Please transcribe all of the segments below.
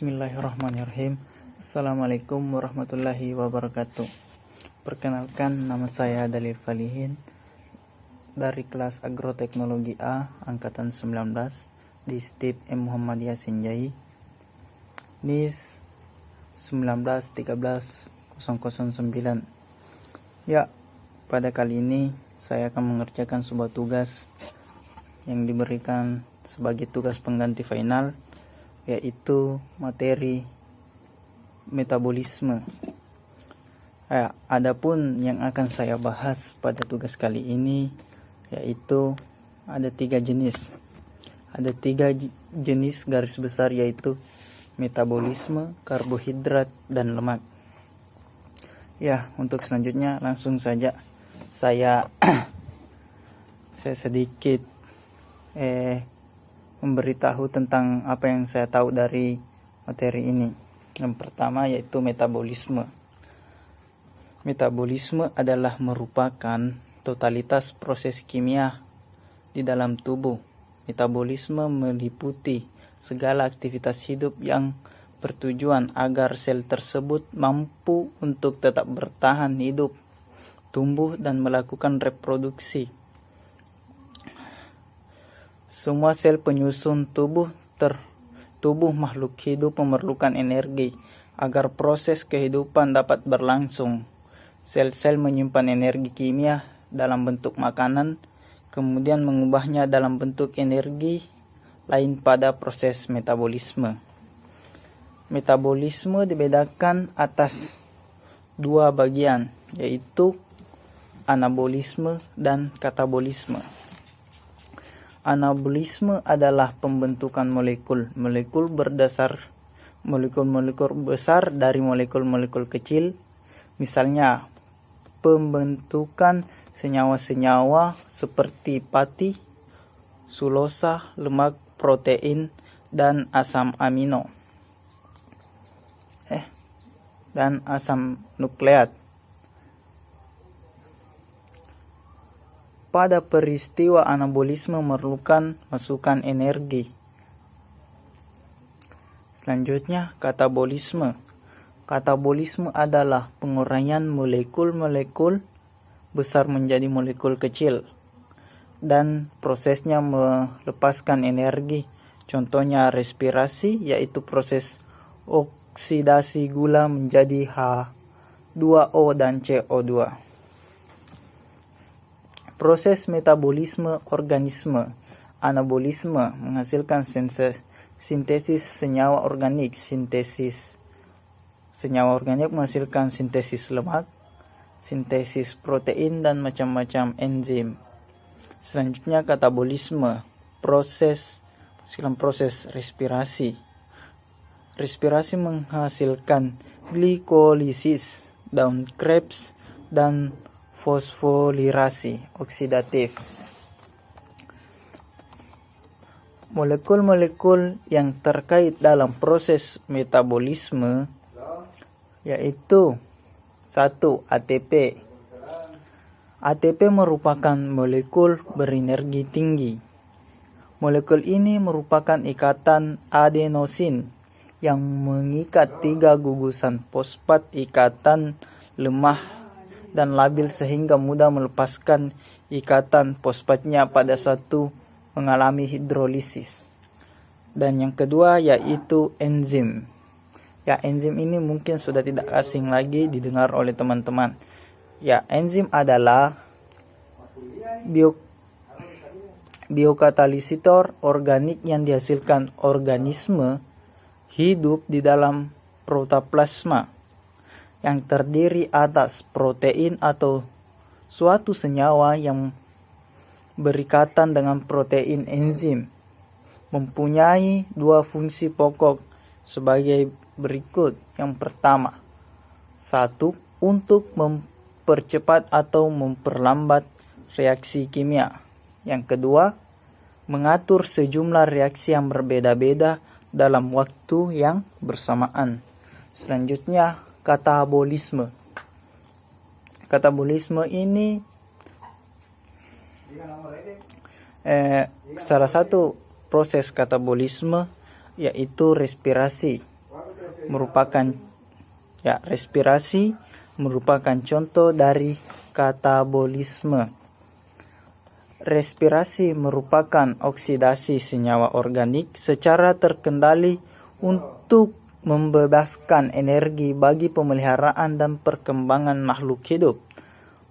Bismillahirrahmanirrahim. Assalamualaikum warahmatullahi wabarakatuh. Perkenalkan, nama saya Dalil Falihin dari kelas Agroteknologi A angkatan 19 di STIP M Muhammadiyah Sinjai NIS 1913009. Ya, pada kali ini saya akan mengerjakan sebuah tugas yang diberikan sebagai tugas pengganti final, yaitu materi metabolisme. Adapun yang akan saya bahas pada tugas kali ini yaitu ada tiga jenis. Ada tiga jenis garis besar, yaitu metabolisme, karbohidrat, dan lemak. Ya, untuk selanjutnya langsung saja saya sedikit memberitahu tentang apa yang saya tahu dari materi ini. Yang pertama yaitu metabolisme. Metabolisme adalah merupakan totalitas proses kimia di dalam tubuh. Metabolisme meliputi segala aktivitas hidup yang bertujuan agar sel tersebut mampu untuk tetap bertahan hidup, tumbuh, dan melakukan reproduksi. Semua sel penyusun tubuh makhluk hidup memerlukan energi agar proses kehidupan dapat berlangsung. Sel-sel menyimpan energi kimia dalam bentuk makanan, kemudian mengubahnya dalam bentuk energi lain pada proses metabolisme. Metabolisme dibedakan atas dua bagian, yaitu anabolisme dan katabolisme. Anabolisme adalah pembentukan molekul besar dari molekul-molekul kecil. Misalnya, pembentukan senyawa-senyawa seperti pati, sulosa, lemak, protein, dan asam amino, dan asam nukleat. Pada peristiwa anabolisme memerlukan masukan energi. Selanjutnya, katabolisme. Katabolisme adalah penguraian molekul-molekul besar menjadi molekul kecil, dan prosesnya melepaskan energi. Contohnya respirasi, yaitu proses oksidasi gula menjadi H2O dan CO2. Proses metabolisme organisme. Anabolisme menghasilkan sintesis senyawa organik. Sintesis senyawa organik menghasilkan sintesis lemak, sintesis protein, dan macam-macam enzim. Selanjutnya katabolisme. Proses respirasi. Respirasi menghasilkan glikolisis, daun Krebs, dan fosfolirasi oksidatif. Molekul-molekul yang terkait dalam proses metabolisme yaitu 1. ATP. ATP merupakan molekul berenergi tinggi. Molekul ini merupakan ikatan adenosin yang mengikat 3 gugusan fosfat ikatan lemah dan labil sehingga mudah melepaskan ikatan fosfatnya pada satu mengalami hidrolisis. Dan yang kedua yaitu enzim. Enzim ini mungkin sudah tidak asing lagi didengar oleh teman-teman. Enzim adalah biokatalisator organik yang dihasilkan organisme hidup di dalam protoplasma, yang terdiri atas protein atau suatu senyawa yang berikatan dengan protein. Enzim mempunyai dua fungsi pokok sebagai berikut. Yang pertama, 1. Untuk mempercepat atau memperlambat reaksi kimia. Yang kedua, mengatur sejumlah reaksi yang berbeda-beda dalam waktu yang bersamaan. Selanjutnya, katabolisme. Katabolisme ini salah satu proses katabolisme yaitu respirasi. merupakan respirasi merupakan contoh dari katabolisme. Respirasi merupakan oksidasi senyawa organik secara terkendali untuk membebaskan energi bagi pemeliharaan dan perkembangan makhluk hidup.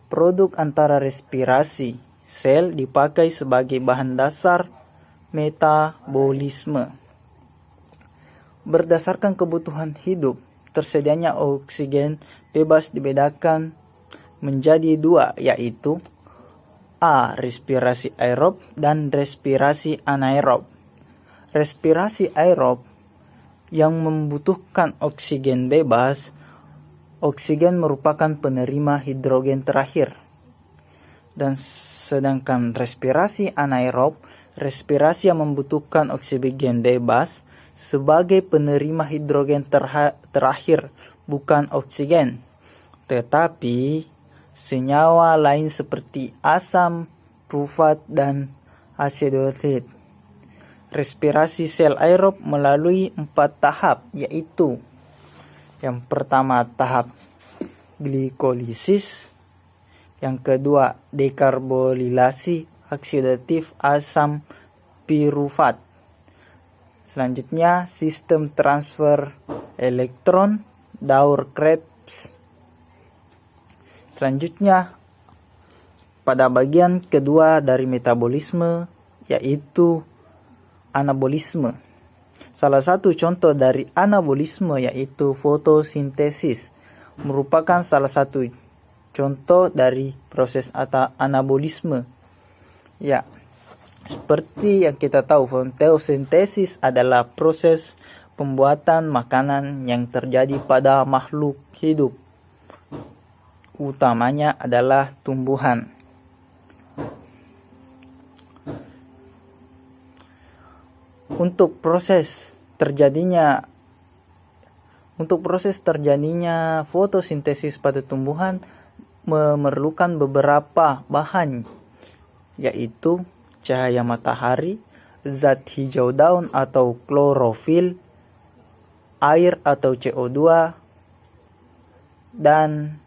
Produk antara respirasi sel dipakai sebagai bahan dasar metabolisme. Berdasarkan kebutuhan hidup, tersedianya oksigen bebas dibedakan menjadi dua, yaitu A. Respirasi aerob dan respirasi anaerob. Respirasi aerob yang membutuhkan oksigen bebas, oksigen merupakan penerima hidrogen terakhir. Dan sedangkan respirasi anaerob, respirasi yang membutuhkan oksigen bebas sebagai penerima hidrogen terakhir, bukan oksigen, tetapi senyawa lain seperti asam sulfat dan asedotit. Respirasi sel aerob melalui 4 tahap, yaitu yang pertama tahap glikolisis, yang kedua dekarbolilasi oksidatif asam pirufat, selanjutnya sistem transfer elektron Daur-Krebs. Selanjutnya pada bagian kedua dari metabolisme, yaitu anabolisme. Salah satu contoh dari anabolisme yaitu fotosintesis, merupakan salah satu contoh dari proses anabolisme. Ya, seperti yang kita tahu, fotosintesis adalah proses pembuatan makanan yang terjadi pada makhluk hidup. Utamanya adalah tumbuhan. Untuk proses terjadinya fotosintesis pada tumbuhan memerlukan beberapa bahan, yaitu cahaya matahari, zat hijau daun atau klorofil, air atau CO2, dan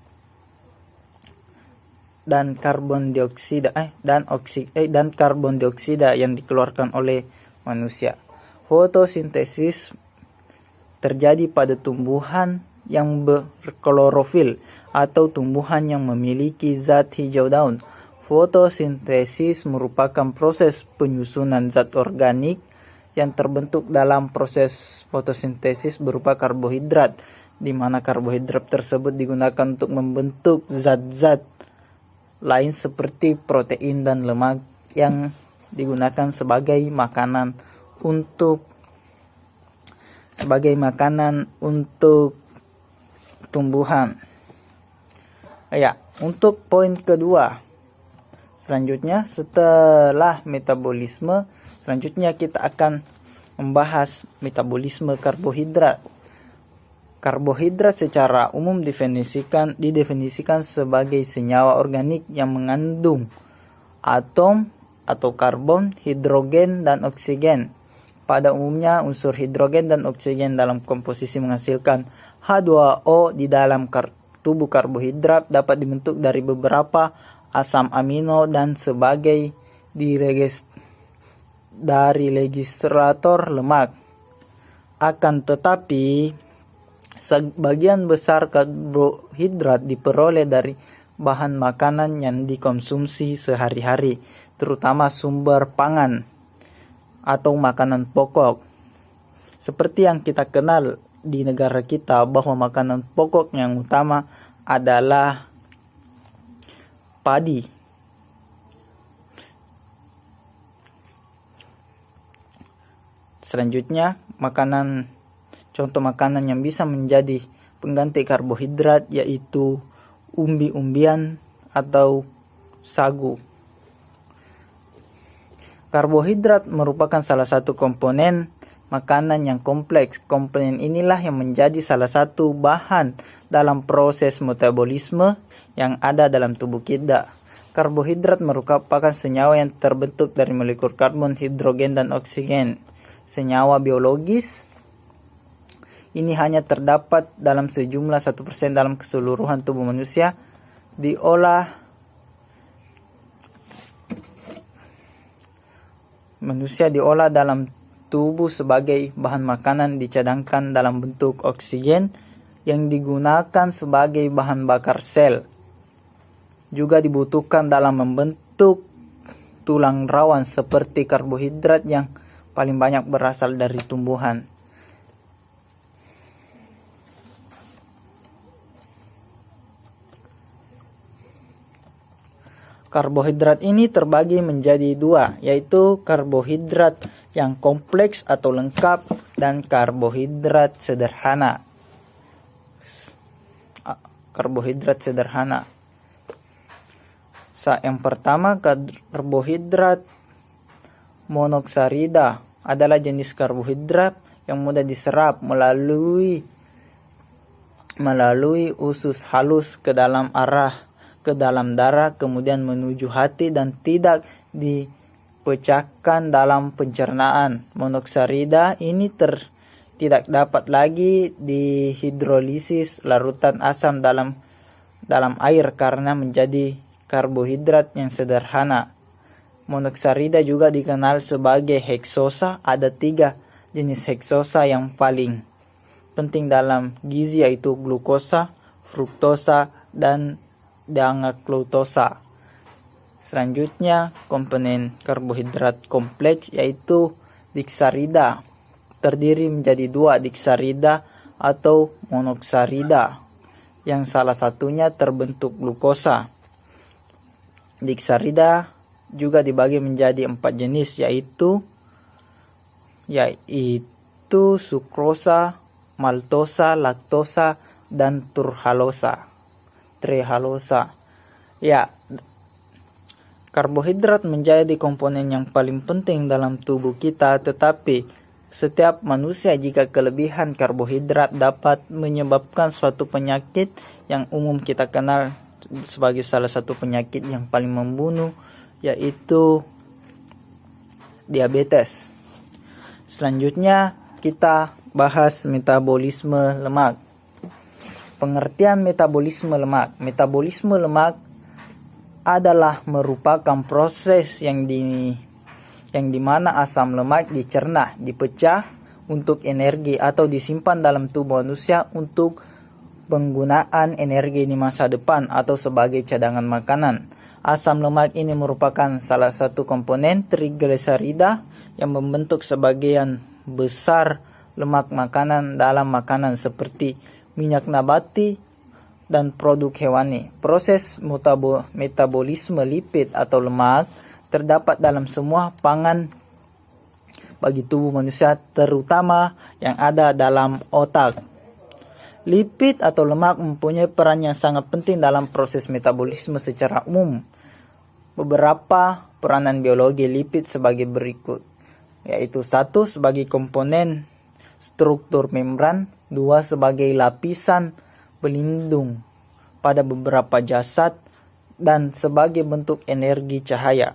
karbon dioksida dan karbon dioksida yang dikeluarkan oleh manusia. Fotosintesis terjadi pada tumbuhan yang berklorofil atau tumbuhan yang memiliki zat hijau daun. Fotosintesis merupakan proses penyusunan zat organik yang terbentuk dalam proses fotosintesis berupa karbohidrat, di mana karbohidrat tersebut digunakan untuk membentuk zat-zat lain seperti protein dan lemak yang digunakan sebagai makanan untuk tumbuhan. Ya, untuk poin kedua, selanjutnya setelah metabolisme, selanjutnya kita akan membahas metabolisme karbohidrat. Karbohidrat secara umum didefinisikan sebagai senyawa organik yang mengandung atom atau karbon, hidrogen, dan oksigen. Pada umumnya unsur hidrogen dan oksigen dalam komposisi menghasilkan H2O. Di dalam tubuh karbohidrat dapat dibentuk dari beberapa asam amino dan sebagai dari legislator lemak. Akan tetapi sebagian besar karbohidrat diperoleh dari bahan makanan yang dikonsumsi sehari-hari, terutama sumber pangan atau makanan pokok. Seperti yang kita kenal di negara kita, bahwa makanan pokok yang utama adalah padi. Selanjutnya, contoh makanan yang bisa menjadi pengganti karbohidrat yaitu umbi-umbian atau sagu. Karbohidrat merupakan salah satu komponen makanan yang kompleks. Komponen inilah yang menjadi salah satu bahan dalam proses metabolisme yang ada dalam tubuh kita. Karbohidrat merupakan senyawa yang terbentuk dari molekul karbon, hidrogen, dan oksigen. Senyawa biologis ini hanya terdapat dalam sejumlah 1% dalam keseluruhan tubuh manusia, diolah dalam tubuh sebagai bahan makanan, dicadangkan dalam bentuk oksigen yang digunakan sebagai bahan bakar sel. Juga dibutuhkan dalam membentuk tulang rawan seperti karbohidrat yang paling banyak berasal dari tumbuhan. Karbohidrat ini terbagi menjadi dua, yaitu karbohidrat yang kompleks atau lengkap dan karbohidrat sederhana. Yang pertama, karbohidrat monoksarida adalah jenis karbohidrat yang mudah diserap melalui usus halus ke dalam darah, kemudian menuju hati dan tidak dipecahkan dalam pencernaan. Monoksarida ini tidak dapat lagi dihidrolisis larutan asam dalam air karena menjadi karbohidrat yang sederhana. Monoksarida juga dikenal sebagai heksosa. Ada 3 jenis heksosa yang paling penting dalam gizi, yaitu glukosa, fruktosa, dan deoksiribose. Selanjutnya, komponen karbohidrat kompleks yaitu diksarida, terdiri menjadi 2 diksarida atau monoksarida, yang salah satunya terbentuk glukosa. Diksarida juga dibagi menjadi 4 jenis, yaitu sukrosa, maltosa, laktosa, dan trehalose. Karbohidrat menjadi komponen yang paling penting dalam tubuh kita, tetapi setiap manusia jika kelebihan karbohidrat dapat menyebabkan suatu penyakit yang umum kita kenal sebagai salah satu penyakit yang paling membunuh, yaitu diabetes. Selanjutnya kita bahas metabolisme lemak. Pengertian metabolisme lemak. Metabolisme lemak adalah merupakan proses yang dimana asam lemak dicerna, dipecah untuk energi atau disimpan dalam tubuh manusia untuk penggunaan energi di masa depan atau sebagai cadangan makanan. Asam lemak ini merupakan salah satu komponen trigliserida yang membentuk sebagian besar lemak makanan dalam makanan seperti minyak nabati dan produk hewani. Proses metabolisme lipid atau lemak terdapat dalam semua pangan bagi tubuh manusia, terutama yang ada dalam otak. Lipid atau lemak mempunyai peran yang sangat penting dalam proses metabolisme secara umum. Beberapa peranan biologi lipid sebagai berikut, yaitu 1 sebagai komponen struktur membran, 2 sebagai lapisan pelindung pada beberapa jasad, dan sebagai bentuk energi cahaya.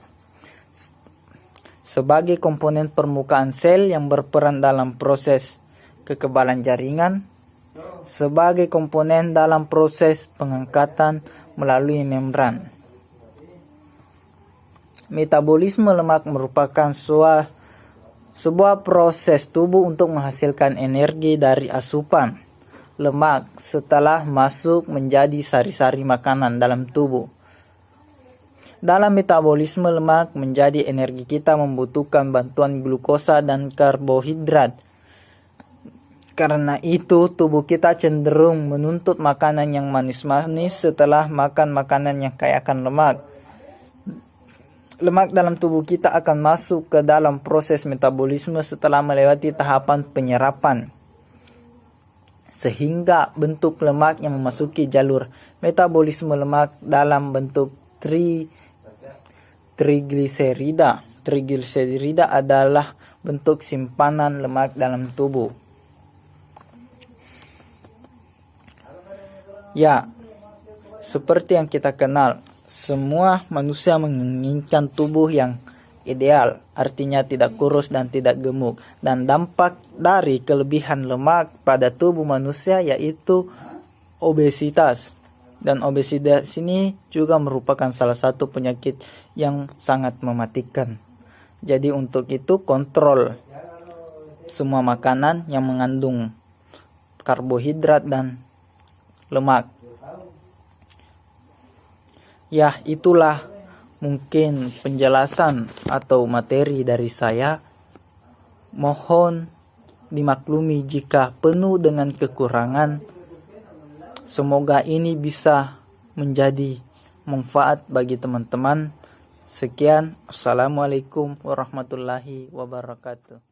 Sebagai komponen permukaan sel yang berperan dalam proses kekebalan jaringan, sebagai komponen dalam proses pengangkatan melalui membran. Metabolisme lemak merupakan sebuah proses tubuh untuk menghasilkan energi dari asupan lemak setelah masuk menjadi sari-sari makanan dalam tubuh. Dalam metabolisme lemak menjadi energi, kita membutuhkan bantuan glukosa dan karbohidrat. Karena itu tubuh kita cenderung menuntut makanan yang manis-manis setelah makan makanan yang kaya akan lemak. Lemak dalam tubuh kita akan masuk ke dalam proses metabolisme setelah melewati tahapan penyerapan, sehingga bentuk lemak yang memasuki jalur metabolisme lemak dalam bentuk trigliserida. Trigliserida adalah bentuk simpanan lemak dalam tubuh. Ya, seperti yang kita kenal, semua manusia menginginkan tubuh yang ideal, artinya tidak kurus dan tidak gemuk. Dan dampak dari kelebihan lemak pada tubuh manusia yaitu obesitas. Dan obesitas ini juga merupakan salah satu penyakit yang sangat mematikan. Jadi untuk itu kontrol semua makanan yang mengandung karbohidrat dan lemak. Ya, itulah mungkin penjelasan atau materi dari saya. Mohon dimaklumi jika penuh dengan kekurangan. Semoga ini bisa menjadi manfaat bagi teman-teman. Sekian, assalamualaikum warahmatullahi wabarakatuh.